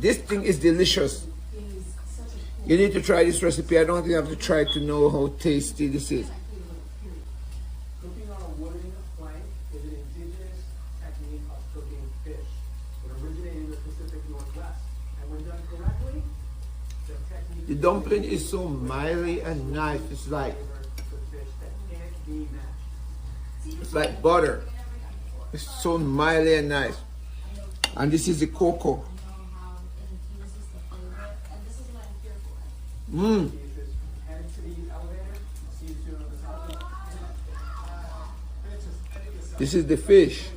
This thing is delicious. You need to try this recipe. I don't think you have to try to know how tasty this is. Cooking on a wooden plank is an indigenous technique of cooking fish. It originated in the Pacific Northwest. And when done correctly, the technique... The dumpling is so mild and nice. It's like butter. It's so mild and nice. And this is the cocoa. Mmm. This is the fish.